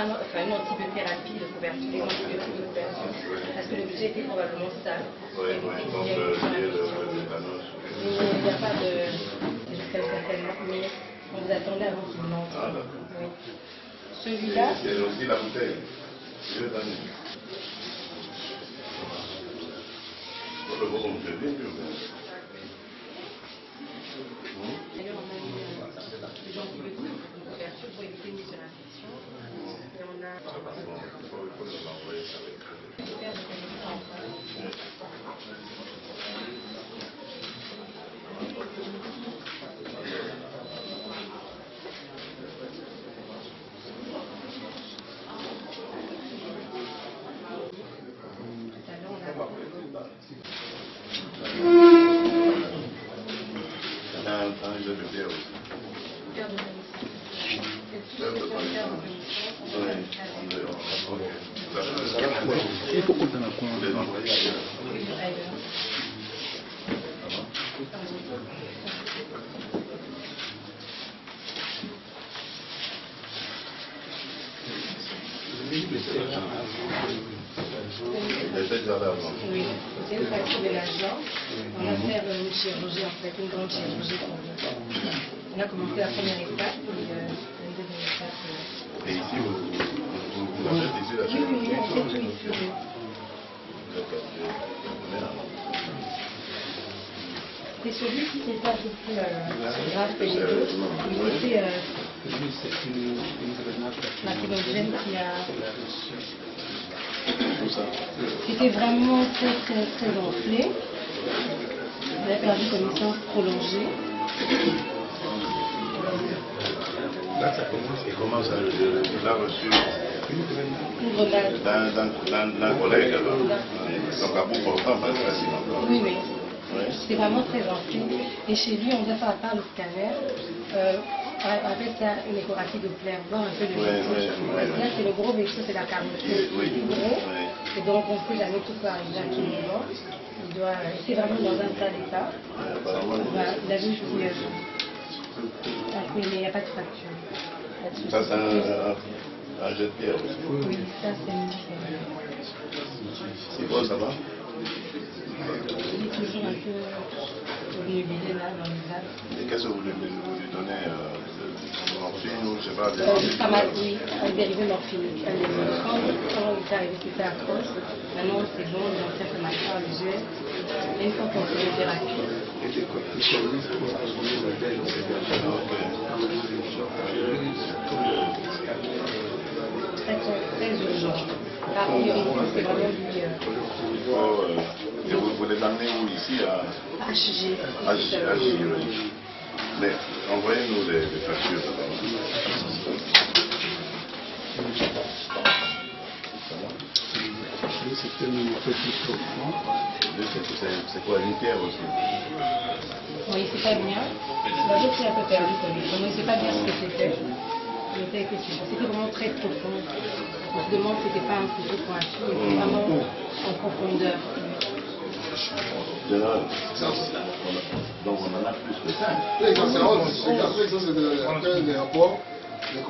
Enfin, une antibiothérapie de couverture, une antibiothérapie de couverture, parce que le budget était probablement stable. Oui, donc il n'y a pas de jusqu'à certainement, mais on vous attendait avant qu'il monte. Ah, d'accord. Oui. Celui-là. C'est aussi la bouteille. Je vais donner. Le beau comme je viens, D'ailleurs, on a mis des antibiotiques de couverture pour éviter une infection. Et on a. Un jeu de bière aussi. Il faut qu'on t'en a quoi. Oui, c'est une fracture de la jambe. On va faire une chirurgie, en fait, une grande chirurgie. On a commencé la première étape et la deuxième étape. Et ici, vous faites ici la chirurgie? Oui, on fait tout ici. C'est celui-ci, c'est pas beaucoup plus grave que les autres. C'est lacrymogène qui a. C'était vraiment très enflé. Vous avez perdu connaissance prolongée. Là, ça commence. Il commence à le reçu. Une grenade. D'un collègue alors. Donc à bout portant, pas facile encore. Oui, mais c'est vraiment très enflé. Et chez lui, on doit faire à part le scanner. Avec ça, une échographie Doppler, voir un peu le vaisseau. Là, c'est le gros vaisseau, c'est la carotide. C'est plus gros. Et donc, on ne peut jamais tout faire arriver à tout moment. Il doit rester vraiment dans un sale état. Il a juste mais il n'y a pas de fracture. Ça, c'est un jet de pierre aussi. Oui, ça, c'est une. C'est quoi, ça va? Il est toujours un peu obnubilé là dans les vagues. Et qu'est-ce que vous lui donnez morphine ou je sais pas? Oui, un dérivé morphinique. Quand il est arrivé, c'était atroce. Maintenant, c'est bon, il en fait le matin, le geste. Et une fois qu'on fait les thérapies. Très urgent. Par priorité, c'est vraiment lui. Et vous les amenez où ici à HG. HG, oui. Mais envoyez-nous les factures d'abord. Ça va? secteur nous fait plus profond. C'est quoi, une pierre aussi? Oui, c'est pas bien. Là, je suis un peu perdu comme il faut. On ne sait pas bien ce que c'était. C'était vraiment très profond. On se demande si c'était pas un couteau pointu, mais vraiment en profondeur. Donc on en a plus que ça. Oui, ça c'est des rapports.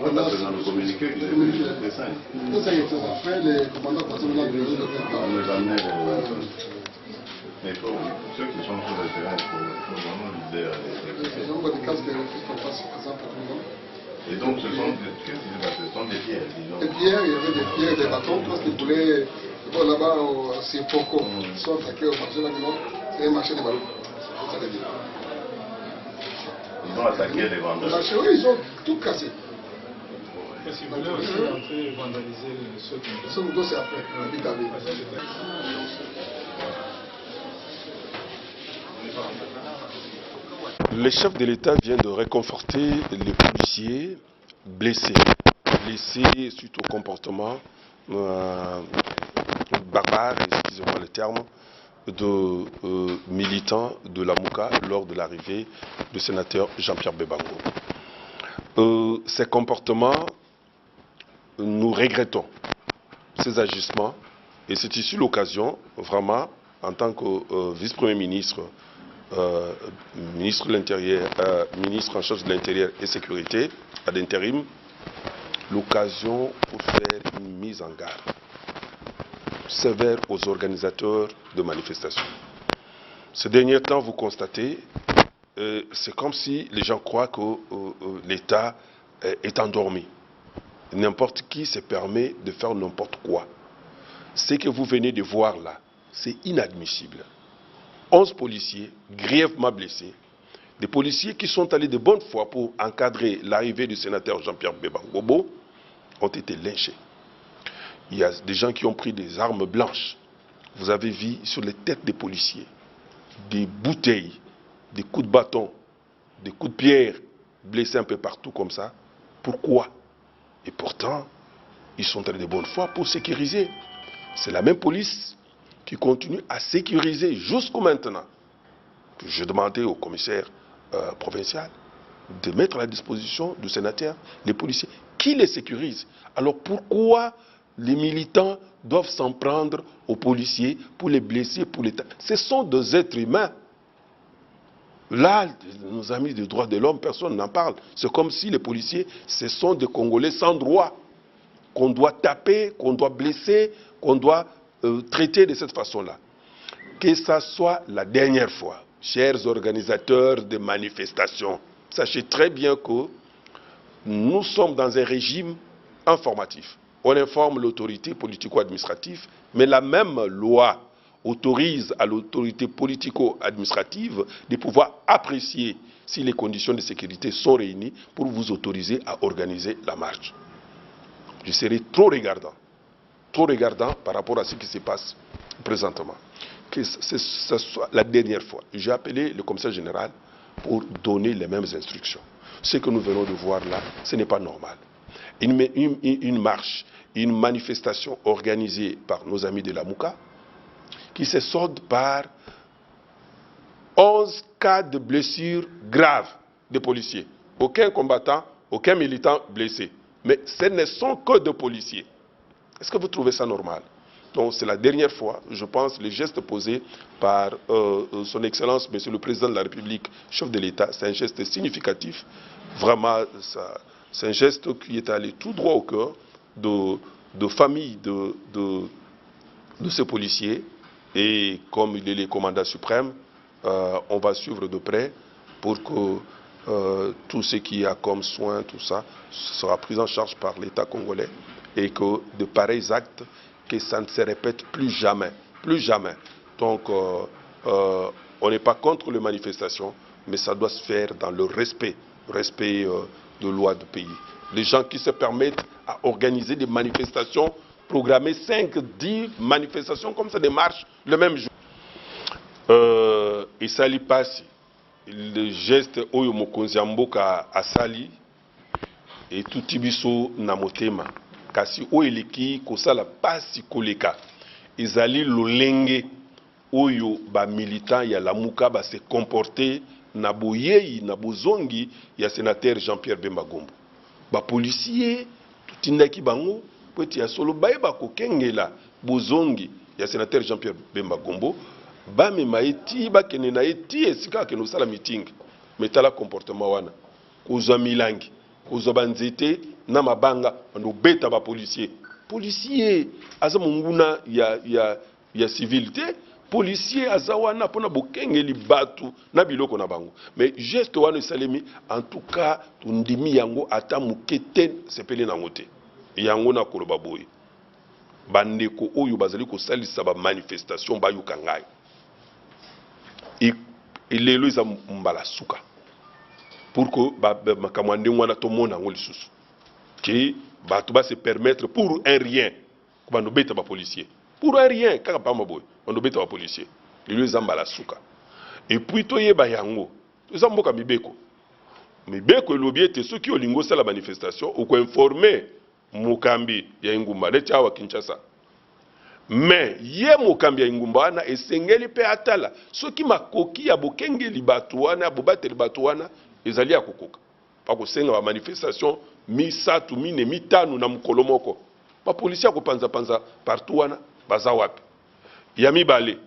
On a besoin de communiquer, il y a plus que 5. Tout ça, après, les commandants passent au là. On nous amenait mais ceux qui sont sur le terrain, il faut vraiment l'idée. Ils ont des casques qui sont pas présents pour tout le monde. Et donc ce sont des pierres, disons. Des pierres, il y avait des pierres, des bâtons, parce qu'ils voulaient. Bon, là-bas, c'est Poco. Ils sont attaqués au marché d'Aguilon. C'est un marché des ballons. Ça veut dire. Ils ont attaqué les vendeurs. Oui, ils ont tout cassé. Parce qu'ils voulaient aussi entrer vandaliser ceux qui... Ce moto, c'est après, vite à vite. Le chef de l'État vient de réconforter les policiers blessés suite au comportement barbare, excusez-moi le terme, de militants de la Mouka lors de l'arrivée du sénateur Jean-Pierre Bebango. Ces comportements, nous regrettons ces agissements et c'est ici l'occasion, vraiment, en tant que vice-premier ministre, ministre de l'Intérieur, ministre en charge de l'Intérieur et Sécurité, à l'intérim, l'occasion pour faire une mise en garde sévère aux organisateurs de manifestations. Ces derniers temps, vous constatez, c'est comme si les gens croient que l'État est endormi. N'importe qui se permet de faire n'importe quoi. Ce que vous venez de voir là, c'est inadmissible. 11 policiers grièvement blessés, des policiers qui sont allés de bonne foi pour encadrer l'arrivée du sénateur Jean-Pierre Bebango ont été lynchés. Il y a des gens qui ont pris des armes blanches. Vous avez vu sur les têtes des policiers des bouteilles, des coups de bâton, des coups de pierre, blessés un peu partout comme ça. Pourquoi? Et pourtant, ils sont allés de bonne foi pour sécuriser. C'est la même police qui continue à sécuriser jusqu'au maintenant. Je demandais au commissaire provincial de mettre à la disposition du sénateur les policiers qui les sécurisent. Alors pourquoi les militants doivent s'en prendre aux policiers pour les blesser, pour les... Ce sont des êtres humains. Là, nos amis des droits de l'homme, personne n'en parle. C'est comme si les policiers, ce sont des Congolais sans droit, qu'on doit taper, qu'on doit blesser, qu'on doit traiter de cette façon-là. Que ça soit la dernière fois, chers organisateurs de manifestations, sachez très bien que nous sommes dans un régime informatif. On informe l'autorité politico-administrative, mais la même loi autorise à l'autorité politico-administrative de pouvoir apprécier si les conditions de sécurité sont réunies pour vous autoriser à organiser la marche. Je serai trop regardant par rapport à ce qui se passe présentement. Que ce soit la dernière fois. J'ai appelé le commissaire général pour donner les mêmes instructions. Ce que nous venons de voir là, ce n'est pas normal. Une marche, une manifestation organisée par nos amis de la Mouka, qui se solde par 11 cas de blessures graves de policiers. Aucun combattant, aucun militant blessé. Mais ce ne sont que de policiers. Est-ce que vous trouvez ça normal? Donc c'est la dernière fois, je pense, les gestes posés par son Excellence, Monsieur le Président de la République, chef de l'État, c'est un geste significatif. Vraiment, c'est un geste qui est allé tout droit au cœur de famille de ces policiers. Et comme il est le commandant suprême, on va suivre de près pour que tout ce qui a comme soin, tout ça, sera pris en charge par l'État congolais et que de pareils actes, que ça ne se répète plus jamais. Plus jamais. Donc, on n'est pas contre les manifestations, mais ça doit se faire dans le respect de loi du pays. Les gens qui se permettent à organiser des manifestations, programmer 5, 10 manifestations comme ça, des marches le même jour. Et ça lui passe. Le geste oyo mokonzi mboka asali et tout biso na motema kasi oyo eleki kosala pasi koleka ezali lolenge oyo ba militant ya Lamuka ba se comporter na boyei na bozongi ya sénateur Jean-Pierre Bemba Gombo. Ba policier tutindaki bango pweti ya solo baye ba kokengela bozongi ya sénateur Jean-Pierre Bemba Gombo ba mema eti ba kene na eti esika ke no sala meeting metala comportement wana kozwa milangi kozwa banzete na mabanga ndo beta ba policier aza munguna ya civilité policier azawana pona bokengeli batu na biloko na bango mais geste wana salemi en tout cas tundimi yango ata mukete sepele na ngote yango na koloba boye bandeko oyo bazali ko salisa ba manifestation ba yukangai ilelo iza mbala suka pour que makamwande wana to mona ngo lisusu ki batu ba se permettre pour un rien ko bando beta ba policier pour un rien kaka pa maboy on beta ba policier ilelo iza mbala suka et puis to yeba yango iza mboka mibeko elobi ete soki olingo sala manifestation ou ko informer mukambi ya ingumba leti awa Kinshasa mais ye mukambi ya ingumba wana esengeli pe atala soki makoki ya bokengeli batu wana bobateli batu wana ezali ya kokoka pa kosenga ba manifestation misatu mine mitanu na mukolo moko ba policier ko panza partout wana baza wapi ya mibale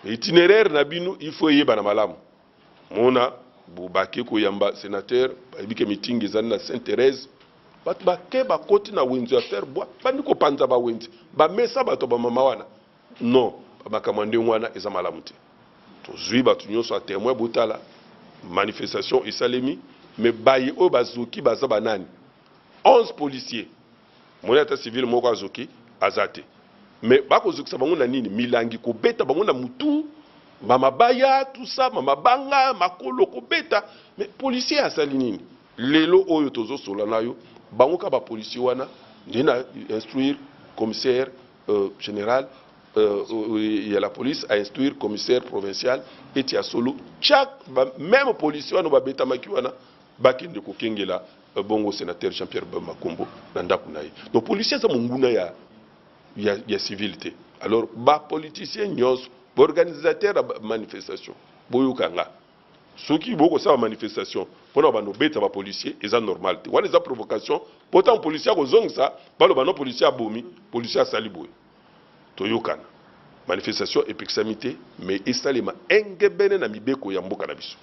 itinéraire na bino il faut yeba na malamu mona bubake ko yamba sénateur babike meeting ezali na Sainte-Thérèse batu bake bakoti na wenzi ya terre bois bandiko panza ba wenzi ba mesa bato ba mama wana non bakamande wana eza malamu te tozwi batu nyonso a témoin botala manifestation esalemi mais baye o bazoki baza banani 11 policiers moneta civil moko azoki azate mais bakozokisa bango na nini milangi ko beta bango na mutu mama baya tout ça mama banga makolo ko beta mais policier asali nini lelo oyo tozo sola nayo bango ka ba policier wana ndina instruire commissaire général il y a la police à instruire commissaire provincial et tia solo chaque même policier wana ba beta maki wana bakinde ko kengela bongo sénateur Jean-Pierre Bemba Gombo na ndaku nayi donc policier za munguna ya civilité alors ba politicien nyos organisateur de manifestation boyukanga soki boko sa manifestation pona bano beta ba policier eza normal te wana eza provocation pourtant policier ko zongisa balo bano policier abomi policier sali boy toyukana manifestation epixamité mais esalema engebene na mibeko ya mboka na biso